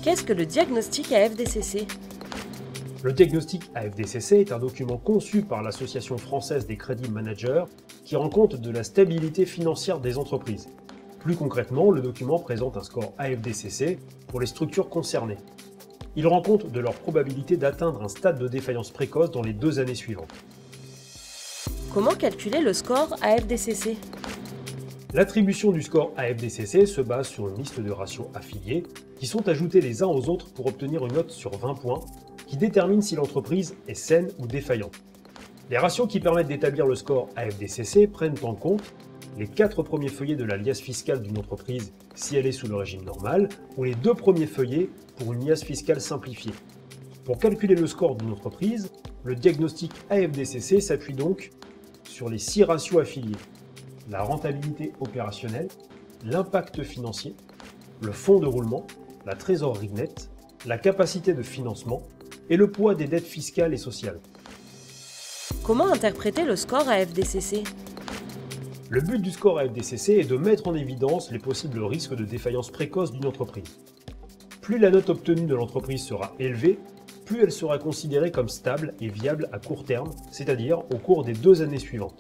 Qu'est-ce que le diagnostic AFDCC? Le diagnostic AFDCC est un document conçu par l'Association française des crédits managers qui rend compte de la stabilité financière des entreprises. Plus concrètement, le document présente un score AFDCC pour les structures concernées. Il rend compte de leur probabilité d'atteindre un stade de défaillance précoce dans les 2 années suivantes. Comment calculer le score AFDCC? L'attribution du score AFDCC se base sur une liste de ratios affiliés qui sont ajoutés les uns aux autres pour obtenir une note sur 20 points qui détermine si l'entreprise est saine ou défaillante. Les ratios qui permettent d'établir le score AFDCC prennent en compte les 4 premiers feuillets de la liasse fiscale d'une entreprise si elle est sous le régime normal ou les 2 premiers feuillets pour une liasse fiscale simplifiée. Pour calculer le score d'une entreprise, le diagnostic AFDCC s'appuie donc sur les 6 ratios affiliés: la rentabilité opérationnelle, l'impact financier, le fonds de roulement, la trésorerie nette, la capacité de financement et le poids des dettes fiscales et sociales. Comment interpréter le score AFDCC? Le but du score AFDCC est de mettre en évidence les possibles risques de défaillance précoce d'une entreprise. Plus la note obtenue de l'entreprise sera élevée, plus elle sera considérée comme stable et viable à court terme, c'est-à-dire au cours des 2 années suivantes.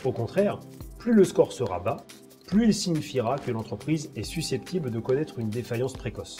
Au contraire, plus le score sera bas, plus il signifiera que l'entreprise est susceptible de connaître une défaillance précoce.